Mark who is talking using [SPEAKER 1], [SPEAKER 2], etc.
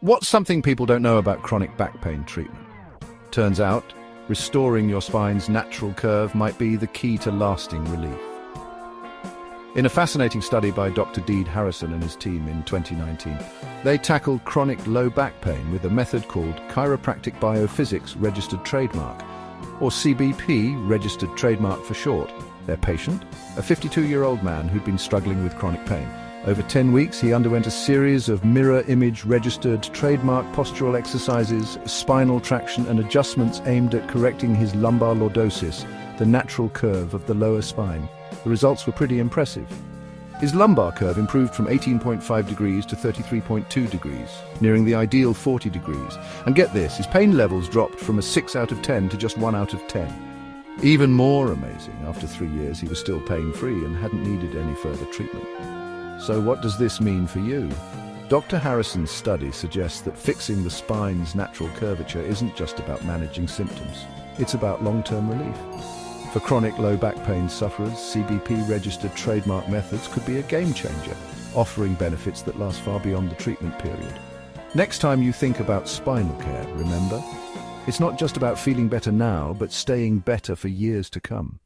[SPEAKER 1] What's something people don't know about chronic back pain treatment? Turns out, restoring your spine's natural curve might be the key to lasting relief. In a fascinating study by Dr. Deed Harrison and his team in 2019, they tackled chronic low back pain with a method called Chiropractic BioPhysics Registered Trademark, or CBP Registered Trademark for short. Their patient, a 52-year-old man who'd been struggling with chronic pain. Over 10 weeks, he underwent a series of mirror image registered trademark postural exercises, spinal traction and adjustments aimed at correcting his lumbar lordosis, the natural curve of the lower spine. The results were pretty impressive. His lumbar curve improved from 18.5 degrees to 33.2 degrees, nearing the ideal 40 degrees. And get this, his pain levels dropped from a 6 out of 10 to just 1 out of 10. Even more amazing, after 3 years he was still pain-free and hadn't needed any further treatment. So what does this mean for you? Dr. Harrison's study suggests that fixing the spine's natural curvature isn't just about managing symptoms. It's about long-term relief. For chronic low back pain sufferers, CBP-registered trademark methods could be a game-changer, offering benefits that last far beyond the treatment period. Next time you think about spinal care, remember, it's not just about feeling better now, but staying better for years to come.